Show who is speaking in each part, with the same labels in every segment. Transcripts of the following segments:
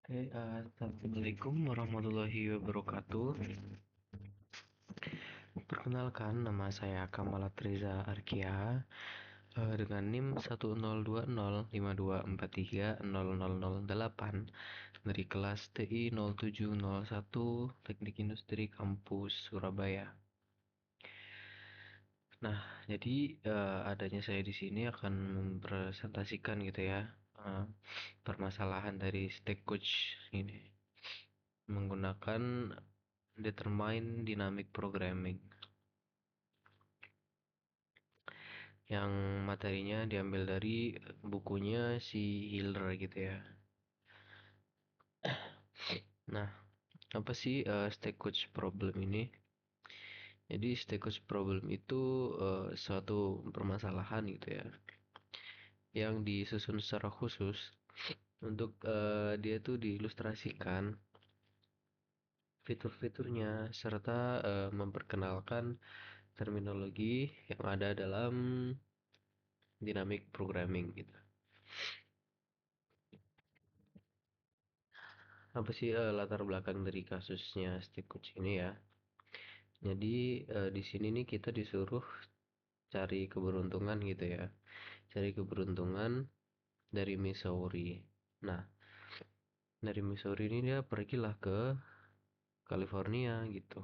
Speaker 1: Assalamualaikum warahmatullahi wabarakatuh. Perkenalkan, nama saya Kamalat Reza Arkia, dengan NIM 1020524300008 dari kelas TI 0701 Teknik Industri Kampus Surabaya. Nah, jadi adanya saya di sini akan mempresentasikan gitu ya, permasalahan dari stack coach ini menggunakan Determine Dynamic Programming, yang materinya diambil dari bukunya si Hiller gitu ya. Nah, apa sih stack coach problem ini? Jadi stack coach problem itu suatu permasalahan gitu ya, yang disusun secara khusus untuk dia tuh diilustrasikan fitur-fiturnya serta memperkenalkan terminologi yang ada dalam dynamic programming gitu. Apa sih latar belakang dari kasusnya stack coach ini ya? Jadi di sini nih kita disuruh cari keberuntungan gitu ya. Cari keberuntungan dari Missouri. Nah, dari Missouri ini dia pergilah ke California gitu.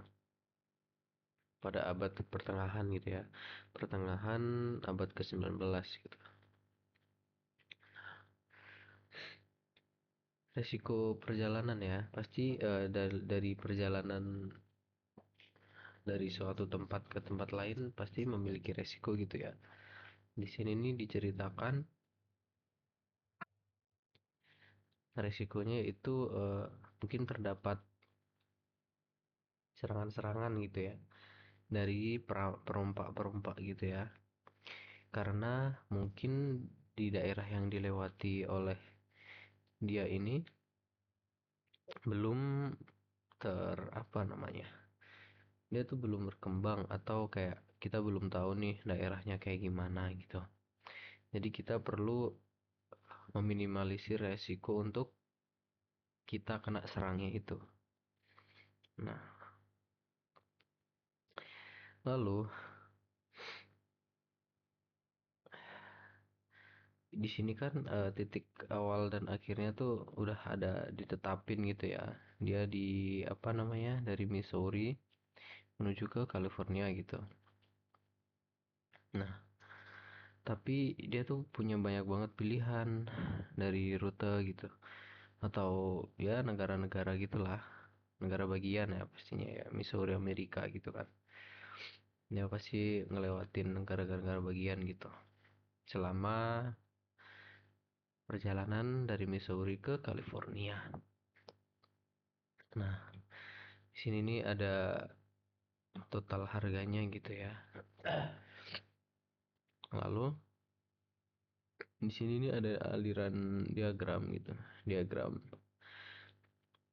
Speaker 1: Pada abad pertengahan gitu ya. Pertengahan abad ke-19 gitu. Resiko perjalanan ya, pasti dari perjalanan dari suatu tempat ke tempat lain pasti memiliki resiko gitu ya. Di sini nih diceritakan resikonya itu mungkin terdapat serangan-serangan gitu ya dari perompak-perompak gitu ya. Karena mungkin di daerah yang dilewati oleh dia ini belum apa namanya? Dia tuh belum berkembang atau kayak kita belum tahu nih daerahnya kayak gimana gitu. Jadi kita perlu meminimalisir resiko untuk kita kena serangnya itu. Nah, lalu di sini kan titik awal dan akhirnya tuh udah ada ditetapin gitu ya. Dia di apa namanya, dari Missouri menuju ke California gitu. Nah, tapi dia tuh punya banyak banget pilihan dari rute gitu. Atau ya negara-negara gitulah. Negara bagian ya pastinya ya. Missouri Amerika gitu kan. Dia pasti ngelewatin negara-negara bagian gitu. Selama perjalanan dari Missouri ke California. Nah, di sini nih ada total harganya gitu ya. Lalu di sini nih ada aliran diagram gitu. Diagram.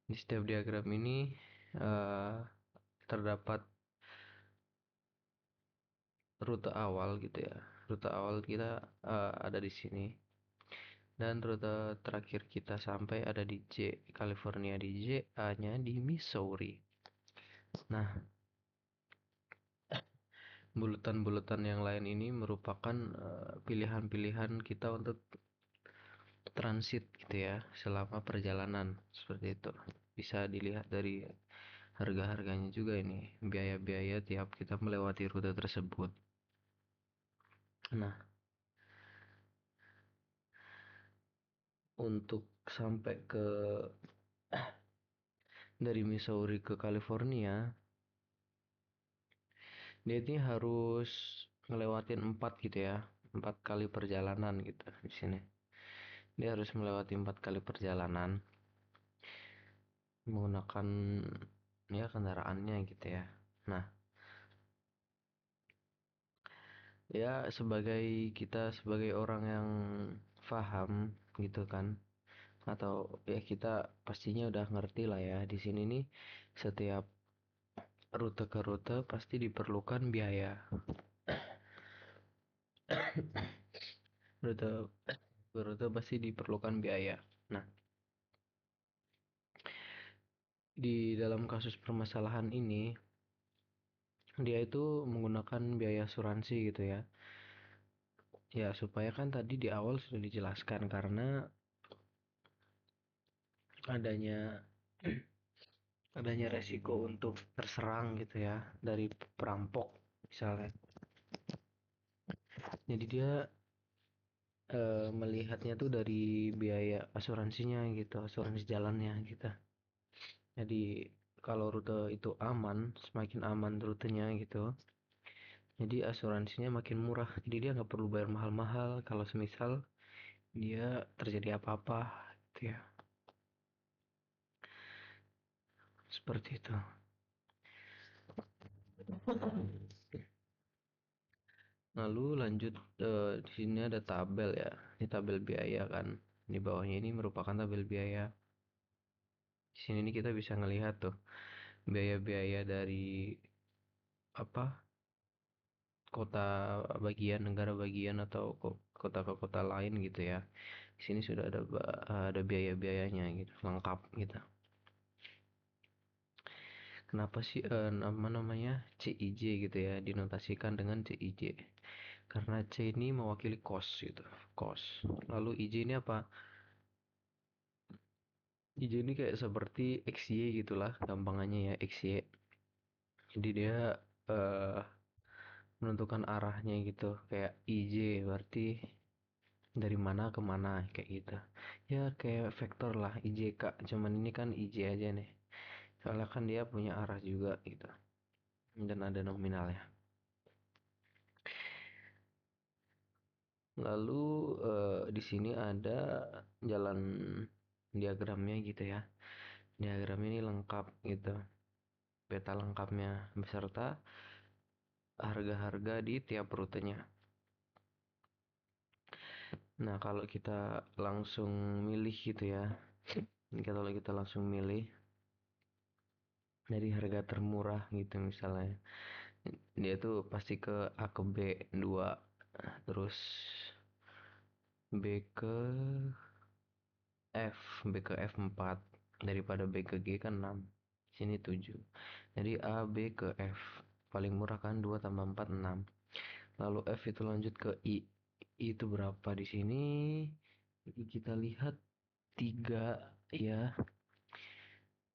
Speaker 1: Di setiap diagram ini eh, terdapat rute awal gitu ya. Rute awal kita ada di sini. Dan rute terakhir kita sampai ada di J, California di J, A-nya di Missouri. Nah, bulatan-bulatan yang lain ini merupakan pilihan-pilihan kita untuk transit gitu ya selama perjalanan seperti itu. Bisa dilihat dari harga-harganya juga ini, biaya-biaya tiap kita melewati rute tersebut. Nah, untuk sampai ke dari Missouri ke California, dia ini harus ngelewatin 4 gitu ya, 4 kali perjalanan gitu di sini. Dia harus melewati 4 kali perjalanan menggunakan ya kendaraannya gitu ya. Nah, ya sebagai kita sebagai orang yang paham gitu kan, atau ya kita pastinya udah ngerti lah ya di sini nih setiap rute ke rute pasti diperlukan biaya. Rute ke rute pasti diperlukan biaya. Nah, di dalam kasus permasalahan ini dia itu menggunakan biaya asuransi gitu ya. Ya, supaya kan tadi di awal sudah dijelaskan karena adanya adanya resiko untuk terserang gitu ya dari perampok misalnya. Jadi dia melihatnya tuh dari biaya asuransinya gitu, asuransi jalannya gitu. Jadi kalau rute itu aman, semakin aman rutenya gitu. Jadi asuransinya makin murah. Jadi dia nggak perlu bayar mahal-mahal kalau semisal dia terjadi apa-apa gitu ya. Seperti itu. Lalu lanjut di sini ada tabel ya. Ini tabel biaya kan. Di bawahnya ini merupakan tabel biaya. Di sini nih kita bisa ngelihat tuh biaya-biaya dari apa kota bagian, negara bagian atau kota ke kota lain gitu ya. Di sini sudah ada biaya-biayanya gitu, lengkap gitu. Kenapa sih nama namanya CIJ gitu ya, dinotasikan dengan CIJ? Karena C ini mewakili cost gitu, cost. Lalu IJ ini apa? IJ ini kayak seperti XY gitulah, gampangannya ya XY. Jadi dia eh, menentukan arahnya gitu, kayak IJ berarti dari mana ke mana kayak gitu. Ya kayak vektor lah IJK, cuman ini kan IJ aja nih. Soalnya kan dia punya arah juga gitu. Dan ada nominalnya. Lalu di sini ada jalan diagramnya gitu ya. Diagram ini lengkap gitu. Peta lengkapnya beserta harga-harga di tiap rutenya. Nah, kalau kita langsung milih gitu ya. Kalau kita langsung milih dari harga termurah gitu misalnya. Dia tuh pasti ke A ke B 2, terus B ke F, B ke F 4, daripada B ke G kan 6. Sini 7. Jadi A, B ke F. Paling murah kan 2 tambah 4 6. Lalu F itu lanjut ke I. I itu berapa di sini? Kita lihat 3 ya.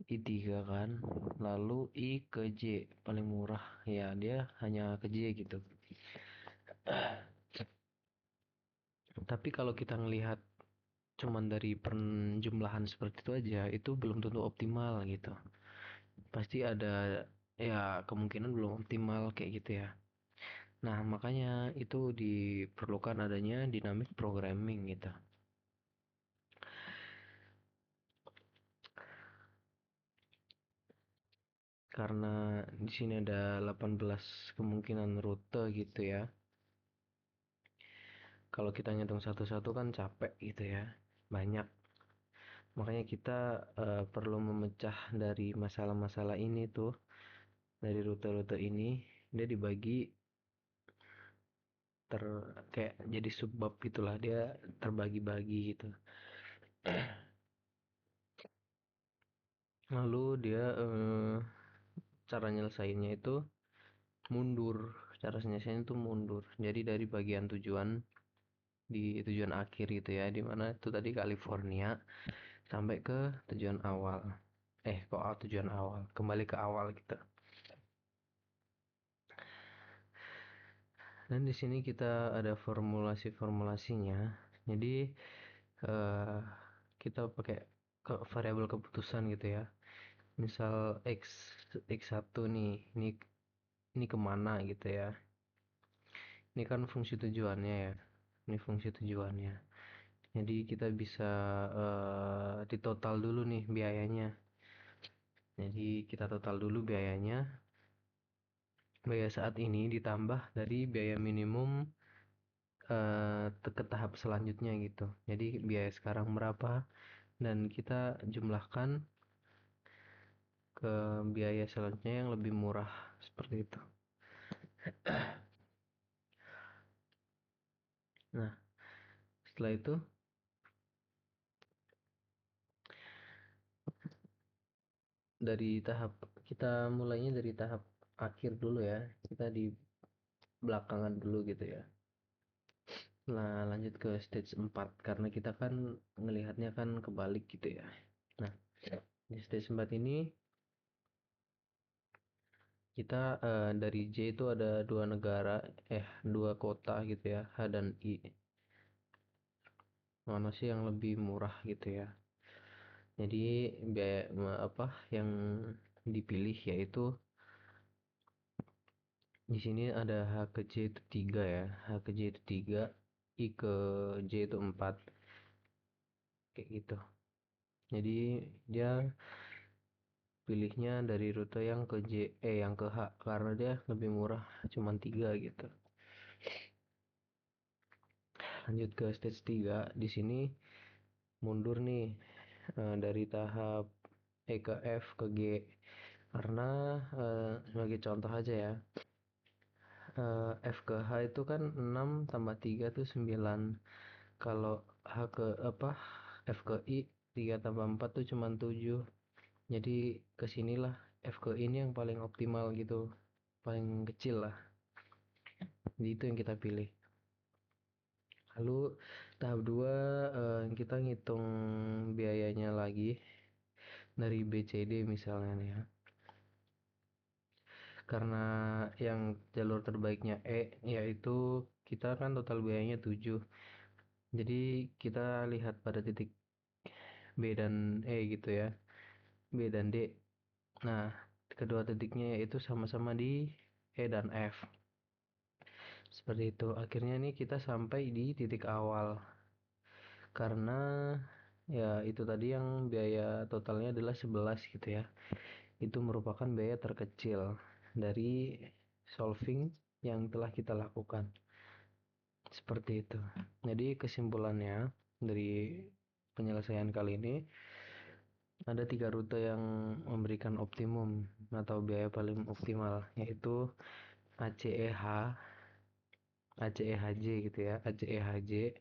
Speaker 1: I 3 kan. Lalu I ke J paling murah. Ya, dia hanya ke J gitu. Tapi kalau kita ngelihat cuman dari penjumlahan seperti itu aja, itu belum tentu optimal gitu. Pasti ada ya kemungkinan belum optimal kayak gitu ya. Nah, makanya itu diperlukan adanya dynamic programming gitu. Karena di sini ada 18 kemungkinan rute gitu ya. Kalau kita ngitung satu-satu kan capek gitu ya. Banyak. Makanya kita perlu memecah dari masalah-masalah ini tuh, dari rute-rute ini, dia dibagi ter kayak jadi subbab gitulah, dia terbagi-bagi gitu. Lalu dia cara nyelesainnya itu mundur. Cara nyelesainnya itu mundur. Jadi dari bagian tujuan di tujuan akhir gitu ya, di mana itu tadi California sampai ke tujuan awal. Kok tujuan awal? Kembali ke awal gitu. Dan di sini kita ada formulasi-formulasinya. Jadi eh, kita pakai variabel keputusan gitu ya. Misal x1 nih, ini kemana gitu ya. Ini kan fungsi tujuannya ya. Ini fungsi tujuannya. Jadi kita bisa ditotal dulu nih biayanya. Jadi kita total dulu biayanya. Biaya saat ini ditambah dari biaya minimum ke tahap selanjutnya gitu. Jadi biaya sekarang berapa dan kita jumlahkan ke biaya selanjutnya yang lebih murah seperti itu. Nah, setelah itu dari tahap kita mulainya dari tahap akhir dulu ya. Kita di belakangan dulu gitu ya. Nah, lanjut ke stage 4 karena kita kan ngelihatnya kan kebalik gitu ya. Nah, di stage 4 ini kita dari J itu ada dua negara, dua kota gitu ya, H dan I. Mana sih yang lebih murah gitu ya? Jadi biaya apa yang dipilih yaitu di sini ada H ke J itu 3 ya. H ke J itu 3, I ke J itu 4 kayak gitu. Jadi dia pilihnya dari rute yang ke yang ke H karena dia lebih murah, cuman 3 gitu. Lanjut ke stage 3, di sini mundur nih dari tahap E ke F ke G karena sebagai contoh aja ya, F ke H itu kan 6 tambah 3 tuh 9. Kalau H ke apa F ke I 3 tambah 4 tuh cuma 7. Jadi kesinilah F ke I ini yang paling optimal gitu, paling kecil lah. Jadi itu yang kita pilih. Lalu tahap 2 kita ngitung biayanya lagi dari BCD misalnya nih ya. Karena yang jalur terbaiknya E yaitu kita kan total biayanya 7. Jadi kita lihat pada titik B dan E gitu ya. B dan D. Nah, kedua titiknya yaitu sama-sama di E dan F. Seperti itu. Akhirnya nih kita sampai di titik awal. Karena ya itu tadi yang biaya totalnya adalah 11 gitu ya. Itu merupakan biaya terkecil dari solving yang telah kita lakukan. Seperti itu. Jadi kesimpulannya dari penyelesaian kali ini ada 3 rute yang memberikan optimum atau biaya paling optimal, yaitu ACEH, ACEHJ gitu ya, ACEHJ,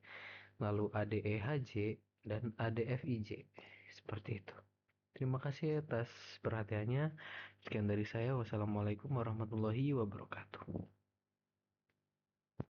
Speaker 1: lalu ADEHJ dan ADFIJ. Seperti itu. Terima kasih atas perhatiannya. Sekian dari saya. Wassalamualaikum warahmatullahi wabarakatuh.